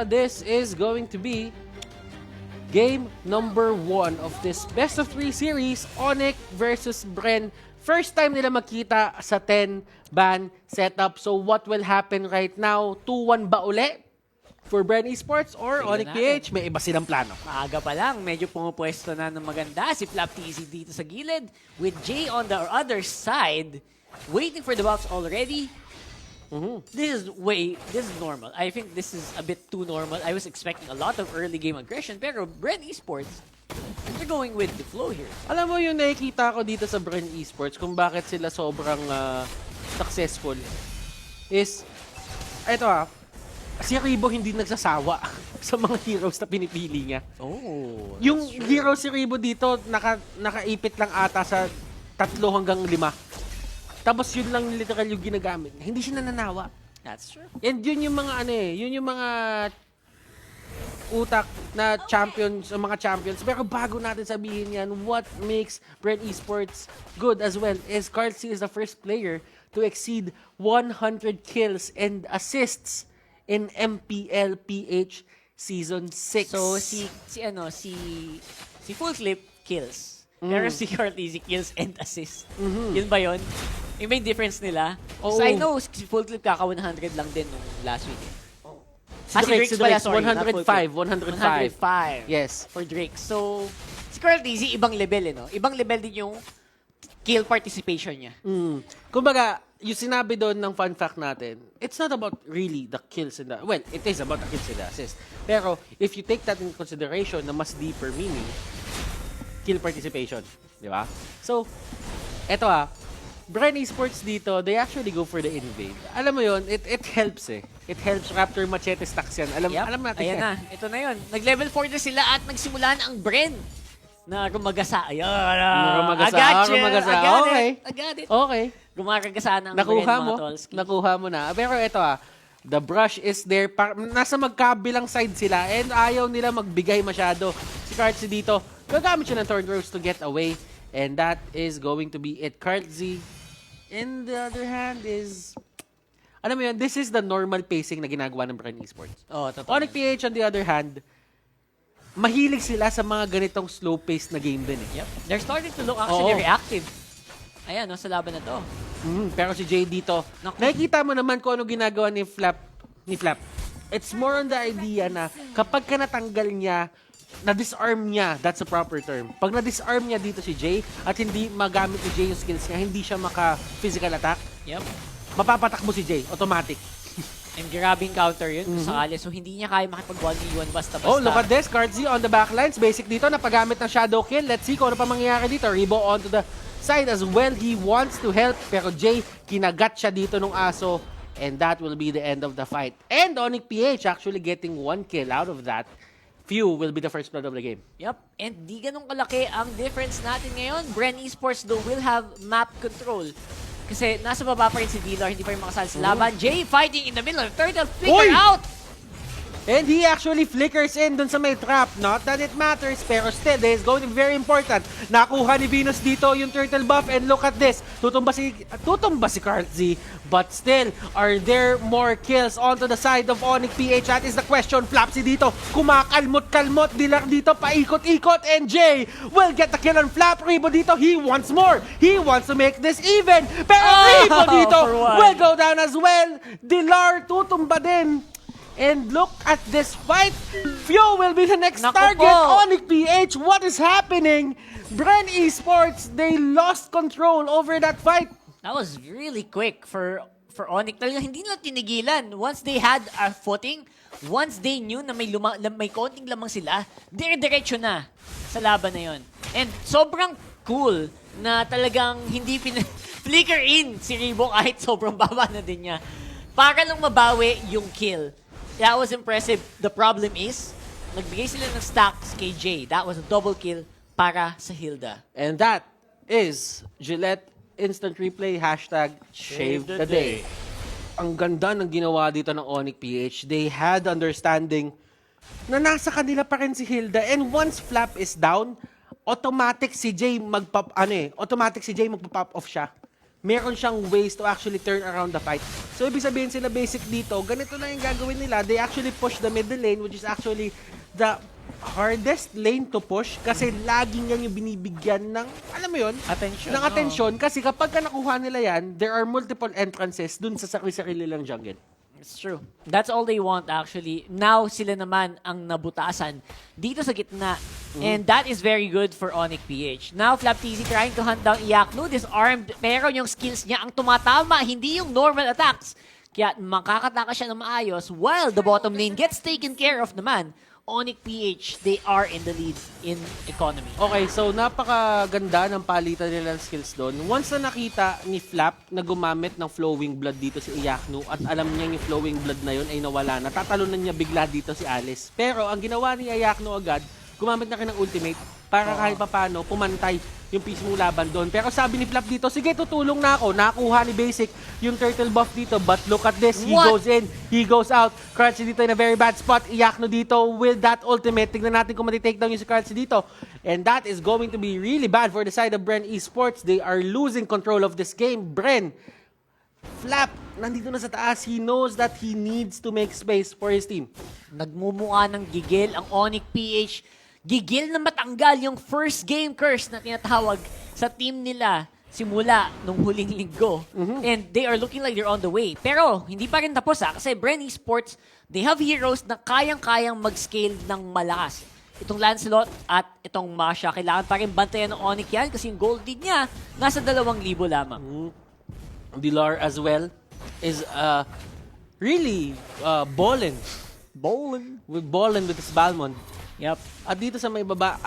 This is going to be game number 1 of this best of 3 series, Onic versus Bren. First time nila makita sa 10-ban setup. So what will happen right now? 2-1 ba uli for Bren Esports or Tingnan Onic PH? May iba silang plano. Maaga pa lang, medyo pumupwesto na ng maganda si Flap TZ dito sa gilid with Jay on the other side, waiting for the box already. This is normal. I think this is a bit too normal. I was expecting a lot of early game aggression, pero Bren Esports, they're going with the flow here. Alam mo yung nakikita ko dito sa Bren Esports kung bakit sila sobrang successful is, ito si Ribo hindi nagsasawa sa mga heroes na pinipili niya. Oh, Yung hero si Ribo dito, nakaipit lang ata sa 3 hanggang 5. Tapos yun lang literal yung ginagamit. Hindi siya nananawa. That's true. And yun yung mga yun yung mga utak na champions, mga champions. Pero bago natin sabihin yan, what makes Bren Esports good as well is Carlsy is the first player to exceed 100 kills and assists in MPLPH Season 6. So si Full Clip kills. Pero si Carly kills and assists. Yun ba yun? Yung may difference nila? Oo. So I know si Full Clip kaka 100 lang din nung last week. Si Drake, pala, sorry, 105. 105. Yes. For Drake. So, si Carly ibang level no? Ibang level din yung kill participation niya. Kumbaga, yung sinabi doon ng fun fact natin, it's not about really the kills and the... Well, it is about the kills and the assists. Pero, if you take that in consideration na mas deeper meaning, kill participation. Di ba? So, eto Bren Esports dito, they actually go for the invade. Alam mo yon, it helps It helps Raptor Machete stacks yan. Alam natin Ayan yan. na. Ito na yun. Nag-level 4 na sila at nagsimula na ang Bren na rumagasa. Ayan. Rumagasa. I got it. Okay. Gumaragasa na ang Nakuha Bren, mo. mga Tolski. Nakuha mo na. Pero ito the brush is there. Nasa magkabilang side sila and ayaw nila magbigay masyado. Si Kartzy dito, gagamit siya ng Thorn Rose to get away. And that is going to be it. Kartzy, in the other hand, is... Alam mo yun, this is the normal pacing na ginagawa ng Bren Esports. Oh, totoo. Onic PH, on the other hand, mahilig sila sa mga ganitong slow-paced na game din Yep. They're starting to look actually Oo. reactive. Ayan, sa laban na to. Pero si Jay dito, nakikita mo naman kung ano ginagawa ni Flap. It's more on the idea na kapag ka natanggal niya, na-disarm niya, that's a proper term. Pag na-disarm niya dito si Jay at hindi magamit ni Jay yung skills niya, hindi siya maka-physical attack, Yep. mapapatakbo si Jay, automatic. And grabbing counter yun kung sakali. So hindi niya kaya makipag-1v1 basta-basta. Oh, look at this. Kartzy on the backlines. Basic dito, napagamit ng shadow kill. Let's see kung ano pa mangyayari dito. Ribo onto the side as well. He wants to help. Pero Jay, kinagat siya dito nung aso. And that will be the end of the fight. And Onic PH actually getting 1 kill out of that. Few will be the first blood of the game. Yep. And di ganun kalaki ang difference natin ngayon. Bren Esports though will have map control. Kasi nasa baba pa rin si Dealer, hindi pa rin makasal sa laban. Jay fighting in the middle. Turtle flicker out! And he actually flickers in dun sa may trap. Not that it matters, pero still, this is going to be very important. Nakuha ni Venus dito yung turtle buff, and look at this. Tutumba si Kartzy, but still, are there more kills onto the side of Onic PH? That is the question. Flapsy dito, kumakalmot-kalmot. Dilar dito, paikot-ikot, and Jay will get the kill on Flap. Ribo dito, he wants more. He wants to make this even. Pero Ribo dito will go down as well. Dilar, tutumba din. And look at this fight. Fio will be the next target. Onic PH, what is happening? Bren Esports, they lost control over that fight. That was really quick for Onic. Talagang hindi nila tinigilan. Once they had a footing, once they knew na may konting lamang sila, dire-diretso na sa laban na yon. And sobrang cool na talagang hindi flicker in si Ribo kahit sobrang baba na din niya. Para lang mabawi yung kill. That was impressive. The problem is, nagbigay sila ng stacks kay Jay. That was a double kill para sa Hilda. And that is Gillette Instant Replay, #Shave the Day. Ang ganda ng ginawa dito ng Onic PH. They had understanding na nasa kanila pa rin si Hilda. And once Flap is down, automatic si Jay magpop off siya. meron siyang ways to actually turn around the fight. So, ibig sabihin sila basic dito, ganito lang yung gagawin nila. They actually push the middle lane, which is actually the hardest lane to push kasi laging yan yung binibigyan ng, alam mo yun? Attention. Ng attention. Kasi kapag nakuha nila yan, there are multiple entrances dun sa sarili-sarili lang jungle. It's true. That's all they want actually. Now sila naman ang nabutasan dito sa gitna. And that is very good for Onic PH. Now Flap TZ trying to hunt down Iakno, disarmed, pero yung skills niya ang tumatama, hindi yung normal attacks. Kaya makakataka siya ng maayos while the bottom lane gets taken care of naman. Onic PH, they are in the lead in economy. Okay, so napakaganda ng palitan nila ng skills doon. Once na nakita ni Flap na gumamit ng flowing blood dito si Iakno at alam niya yung flowing blood na yun ay nawala na, tatalunan niya bigla dito si Alice. Pero ang ginawa ni Iakno agad, gumamit na ng ultimate para kahit papano pumantay yung piece mong laban doon. Pero sabi ni Flap dito, sige tutulong na ako. Nakuha ni Basic yung turtle buff dito. But look at this, he goes in, he goes out. Currency dito in a very bad spot. Iakno dito with that ultimate. Tignan natin kung matitake down yung si Currency dito. And that is going to be really bad for the side of Bren Esports. They are losing control of this game. Bren, Flap, nandito na sa taas. He knows that he needs to make space for his team. Nagmumukha ng gigil ang Onic PH. Gigil na matanggal yung first game curse na tinatawag sa team nila simula nung huling linggo. And they are looking like they're on the way. Pero hindi pa rin tapos kasi Bren Esports, they have heroes na kayang-kayang mag-scale ng malakas. Itong Lancelot at itong Masha, kailangan pa rin bantayan ng Onic yan kasi yung gold lead niya nasa 2,000 lamang. Dilar as well is really ballin'. Ballin' with his Balmond. Yep. At dito sa may baba,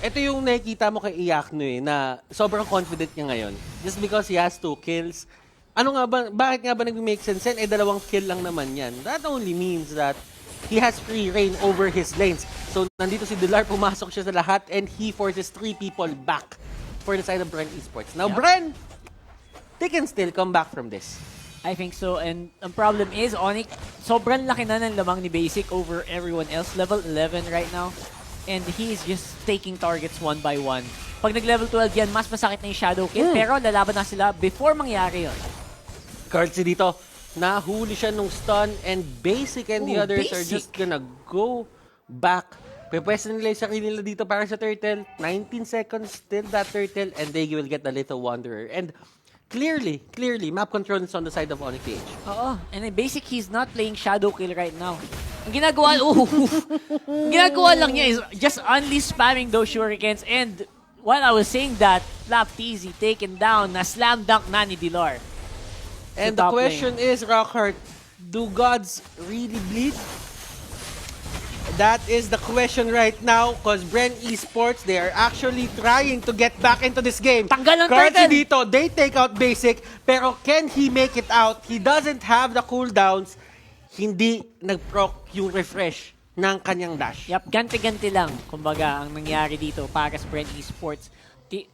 ito yung nakikita mo kay Iakno na sobrang confident niya ngayon. Just because he has 2 kills. Bakit nga ba nag-make sense yan? 2 kill lang naman yan. That only means that he has free reign over his lanes. So, nandito si Dilar, pumasok siya sa lahat and he forces 3 people back for the side of Bren Esports. Now, Bren, they can still come back from this. I think so. And ang problem is, Onic, sobrang laki na ng lamang ni Basic over everyone else. Level 11 right now. And he's just taking targets one by one. Pag nag-level 12 yan, mas masakit na yung shadow kill. Pero lalaban na sila before mangyari yun. Curtsy dito, nahuli siya nung stun and Basic and the others are just gonna go back. Pwepwesta nila yung sarili nila dito para sa turtle. 19 seconds still that turtle and they will get the little wanderer. And clearly, map control is on the side of Onic PH. Oo. And then Basic, he's not playing shadow kill right now. Ang ginagawa lang niya is just only spamming those shurikens. And while I was saying that, Flap TZ taken down, na slam dunk na ni Dilar. And the question is, Rockhart, do gods really bleed? That is the question right now because Bren Esports, they are actually trying to get back into this game. Tanggal ang Currency turtle! dito, they take out Basic, pero can he make it out? He doesn't have the cooldowns. Hindi nag-proc yung refresh ng kanyang dash. Yep, ganti-ganti lang, kumbaga, ang nangyari dito para sa Bren Esports.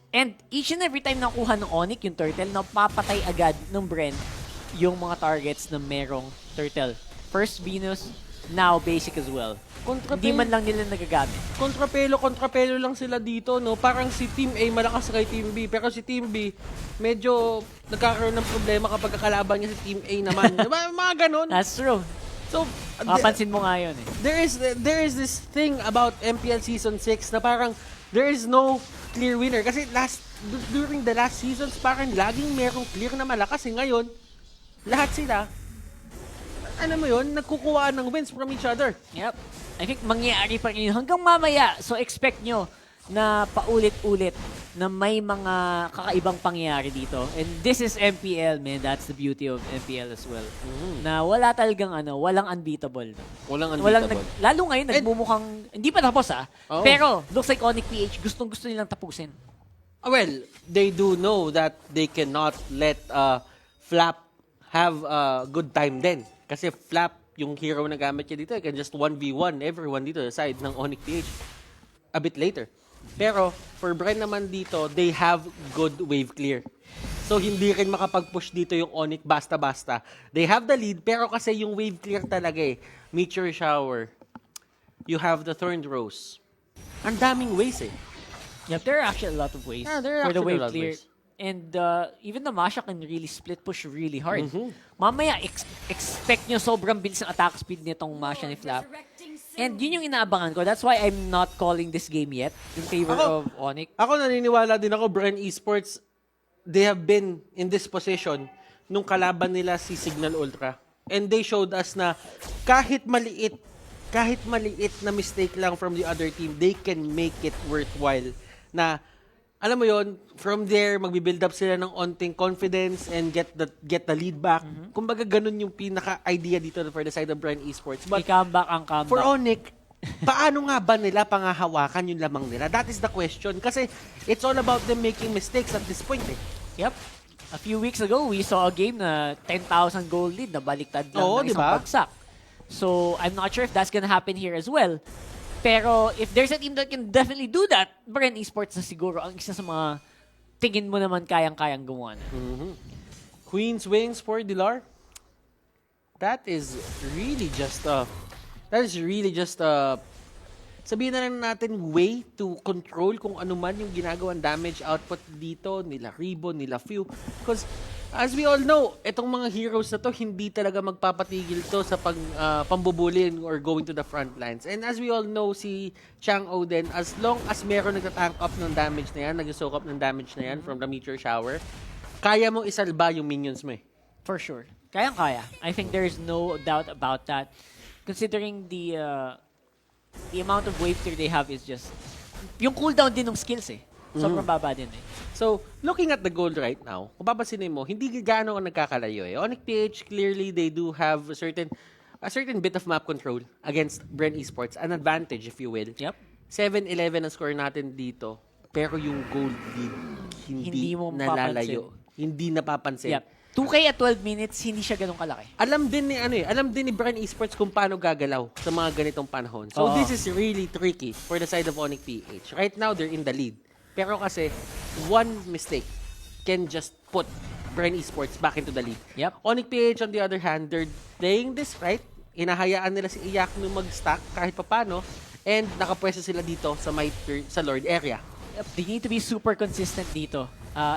And each and every time nakuha ng Onic yung turtle, napapatay agad ng Bren yung mga targets na merong turtle. First Venus, now Basic as well. Hindi man lang nila nagagamit. Kontrapelo lang sila dito, no? Parang si Team A malakas kay Team B, pero si Team B medyo nagkakaroon ng problema kapag kakalaban niya si Team A naman. Diba? Mga ganun. That's true. So, Mapansin mo nga yun eh. There is this thing about MPL Season 6 na parang there is no clear winner. Kasi during the last seasons, parang laging merong clear na malakas. Ngayon, lahat sila, ano mo yun, nagkukuhaan ng wins from each other. Yep. I think mangyayari pa rin yun hanggang mamaya. So expect nyo na paulit-ulit na may mga kakaibang pangyayari dito. And this is MPL, man. That's the beauty of MPL as well. Na wala talagang walang unbeatable. Walang unbeatable. Lalo ngayon, nagmumukhang, hindi pa tapos Oh. Pero looks like Onic PH, gustong-gusto nilang tapusin. Well, they do know that they cannot let Flap have a good time din. Kasi Flap, yung hero na gamit niya dito, can just 1v1 everyone dito sa side ng Onic PH a bit later. Pero, for Bren naman dito, they have good wave clear. So, hindi rin makapag-push dito yung Onic basta-basta. They have the lead, pero kasi yung wave clear talaga Meteor Shower. You have the Thorned Rose. Ang daming ways Yep, there are actually a lot of ways Yeah, there are for the actually a wave lot of clear. ways. And even the Masha can really split push really hard. Mamaya, expect nyo sobrang bilis ng attack speed nitong Masha ni Flap. And yun yung inaabangan ko. That's why I'm not calling this game yet in favor of Onic. Ako naniniwala din ako, Bren Esports, they have been in this position nung kalaban nila si Signal Ultra. And they showed us na kahit maliit na mistake lang from the other team, they can make it worthwhile. Na, alam mo yon, from there, magbi-build up sila ng onting confidence and get the lead back. Kumbaga, ganun yung pinaka-idea dito for the side of Bren Esports. But I-comeback ang comeback. for Onic, paano nga ba nila pangahawakan yung lamang nila? That is the question. Kasi it's all about them making mistakes at this point. Yep. A few weeks ago, we saw a game na 10,000 goal lead na baliktad lang ng isang diba? bagsak. So, I'm not sure if that's gonna happen here as well. Pero, if there's a team that can definitely do that, Bren Esports na siguro ang isa sa mga tingin mo naman kayang-kayang gumawa na. Queen's Wings for Dilar. That is really just sabihin na lang natin way to control kung ano man yung ginagawang damage output dito nila Ribbon, nila Few. Because as we all know, itong mga heroes na to hindi talaga magpapatigil to sa pambubulin or going to the front lines. And as we all know, si Chang'o din, as long as meron nagtatank up ng damage na yan, nag-soak up ng damage na yan from the meteor shower, kaya mo isalba yung minions mo eh. For sure. Kayang-kaya. I think there's no doubt about that. Considering the amount of wave clear they have is just... Yung cooldown din ng skills eh. Sobrang baba din eh. So, looking at the gold right now, kung papansinin mo, hindi gaano ang nagkakalayo eh. Onic PH, clearly they do have a certain bit of map control against Bren Esports. An advantage, if you will. Yep. 7-11 ang score natin dito. Pero yung gold lead, hindi mo nalalayo. Hindi napapansin. Yep. 2K at 12 minutes, hindi siya ganun kalaki. Alam din ni Bren Esports kung paano gagalaw sa mga ganitong panahon. So, this is really tricky for the side of Onic PH. Right now, they're in the lead. Pero kasi, one mistake can just put Bren Esports back into the lead. Yep. Onic PH, on the other hand, they're playing this right. Inahayaan nila si Iyaknu mag-stack kahit papano. And nakapwesto sila dito sa Lord area. Yep. They need to be super consistent dito.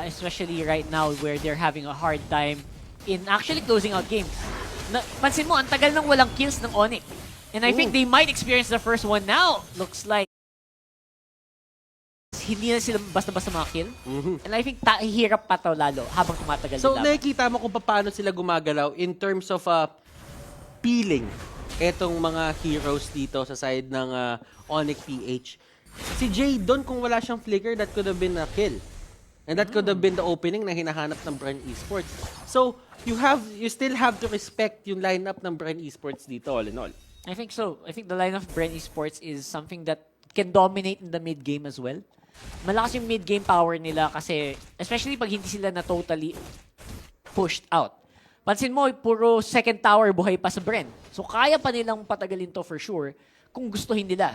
Especially right now where they're having a hard time in actually closing out games. Pansin mo, ang tagal nang walang kills ng Onic. And I think they might experience the first one now. Looks like hindi na sila basta-basta makakill. And I think hirap pa to lalo habang tumatagal So, nila. nakikita mo kung paano sila gumagalaw in terms of peeling etong mga heroes dito sa side ng Onic PH. Si Jadon, kung wala siyang flicker, that could have been a kill. And that could have been the opening na hinahanap ng Bren Esports. So, you still have to respect yung lineup ng Bren Esports dito, all in all. I think so. I think the line of Bren Esports is something that can dominate in the mid-game as well. Malakas yung mid-game power nila kasi, especially pag hindi sila na totally pushed out. Pansin mo, puro second tower buhay pa sa Bren. So, kaya pa nilang patagalin to for sure kung gustuhin nila.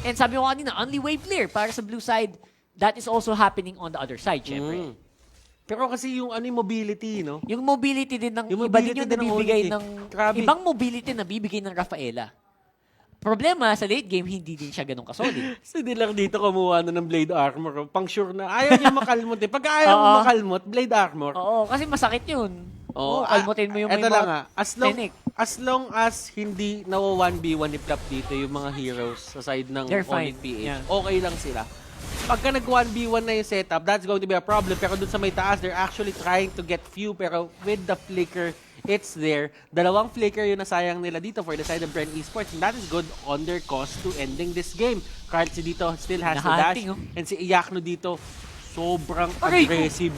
And sabi mo kanina, only wave clear para sa blue side. That is also happening on the other side, syempre. Pero kasi yung mobility, no? Yung mobility din ng Yung iba mobility din yung din ng nabibigay Onic, ng grabe. ibang mobility na bibigay ng Rafaela. Problema sa late game, hindi din siya ganun kasolid. So, di lang dito kumuha na ng blade armor. Pang sure na. Ayaw niya makalmot eh. Pag ayaw mo makalmot, blade armor. Oo, kasi masakit yun. Oo, kalmutin mo yung may eto lang mga Tenek. As long as hindi nawa 1v1 ni Flap dito yung mga heroes sa side ng They're fine. Onic PH, Yeah. okay lang sila. Pagka nag 1v1 na yung setup, that's going to be a problem. Pero dun sa may taas, they're actually trying to get few. Pero with the flicker, it's there. Dalawang flicker yung nasayang nila dito for the side of Bren Esports. And that is good on their cost to ending this game. Carlsi dito still has the dash. And si Iyaknu dito, sobrang aggressive.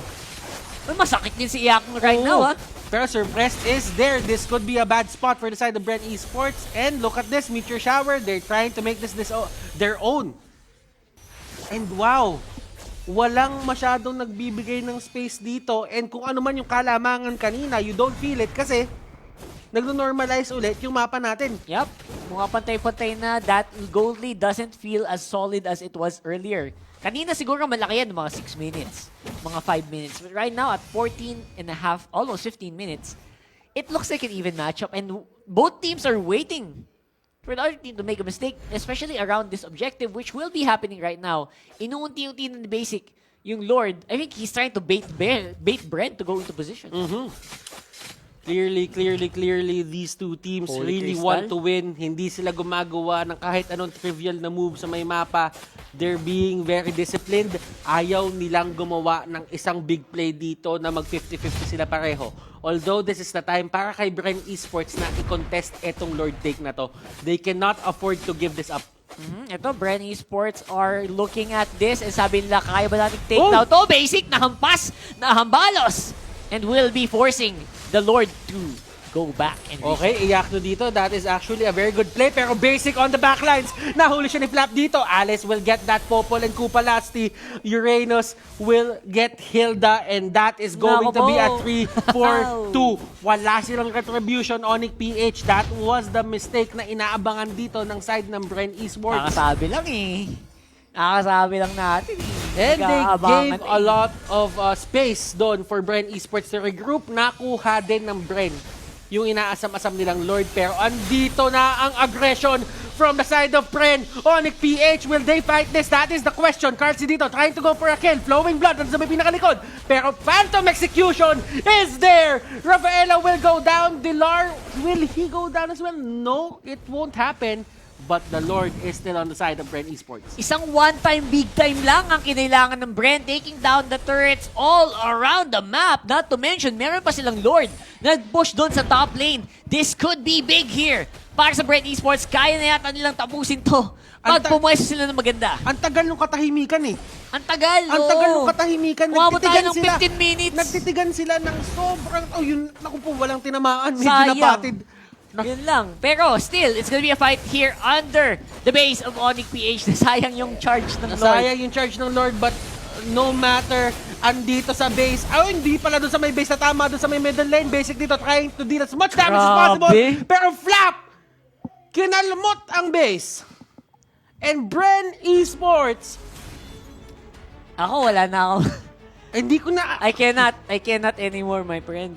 Masakit din si Iyaknu right now, ha? Pero Surpressed is there. This could be a bad spot for the side of Bren Esports. And look at this, Meteor Shower. They're trying to make this their own. And wow, walang masyadong nagbibigay ng space dito. And kung ano man yung kalamangan kanina, you don't feel it kasi nagno-normalize ulit yung mapa natin. Yup. Mga pantay-pantay na that gold lead doesn't feel as solid as it was earlier. Kanina siguro malaki yan, mga 6 minutes, mga 5 minutes. But right now, at 14 and a half, almost 15 minutes, it looks like an even matchup. And both teams are waiting for the other team to make a mistake, especially around this objective, which will be happening right now. Inuunti-unti na basic yung Lord, I think he's trying to bait Bren to go into position. Clearly, these two teams Holy really Crystal. want to win. Hindi sila gumagawa ng kahit anong trivial na move sa may mapa. They're being very disciplined. Ayaw nilang gumawa ng isang big play dito na mag 50-50 sila pareho. Although this is the time para kay Bren Esports na i-contest etong Lord Take na to. They cannot afford to give this up. Ito, Bren Esports are looking at this and sabi nila, kaya ba natin take down to? Basic, nahampas, nahambalos, and will be forcing the Lord to go back and Okay, Iyakno dito. That is actually a very good play. Pero basic on the backlines. Nahuli siya ni Flap dito. Alice will get that Popol and Kupalasti. Uranus will get Hilda. And that is going to be a 3-4-2. Wala silang retribution. Onic PH. That was the mistake na inaabangan dito ng side ng Bren Esports. Nakasabi lang eh. Nakasabi lang natin eh. And they Nag-aabangan gave a lot of space doon for Bren Esports to regroup. Nakuha din ng Bren yung inaasam-asam nilang Lord. Pero andito na ang aggression from the side of Bren. Onic PH, will they fight this? That is the question. Cardsy dito trying to go for a kill. Flowing blood sa may pinakalikod. Pero Phantom Execution is there. Rafaela will go down. Dilar, will he go down as well? No, it won't happen. But the Lord is still on the side of Bren Esports. Isang one-time, big-time lang ang kinailangan ng Bren, taking down the turrets all around the map. Not to mention, meron pa silang Lord. Nag-push doon sa top lane. This could be big here. Para sa Bren Esports, kaya na yata nilang tapusin to. Magpumwesto sila ng maganda. Ang tagal ng katahimikan eh. Ang tagal, Ang tagal ng katahimikan. Umabot tayo ng Nagtitigan 15 minutes. Nagtitigan sila ng sobrang... Oh, yun. Naku po, walang tinamaan. Medyo Sayang. napatid. Yun lang. Pero still, it's gonna be a fight here under the base of Onic PH. Nasayang yung charge ng Lord. Nasayang yung charge ng Lord, but no matter, andito sa base. Oh, hindi pala doon sa may base na tama, doon sa may middle lane. Basic dito, trying to deal as much damage as possible. Pero Flap, kinalmot ang base. And Bren Esports, Ako, wala na ako. hindi ko na... I cannot anymore, my friend.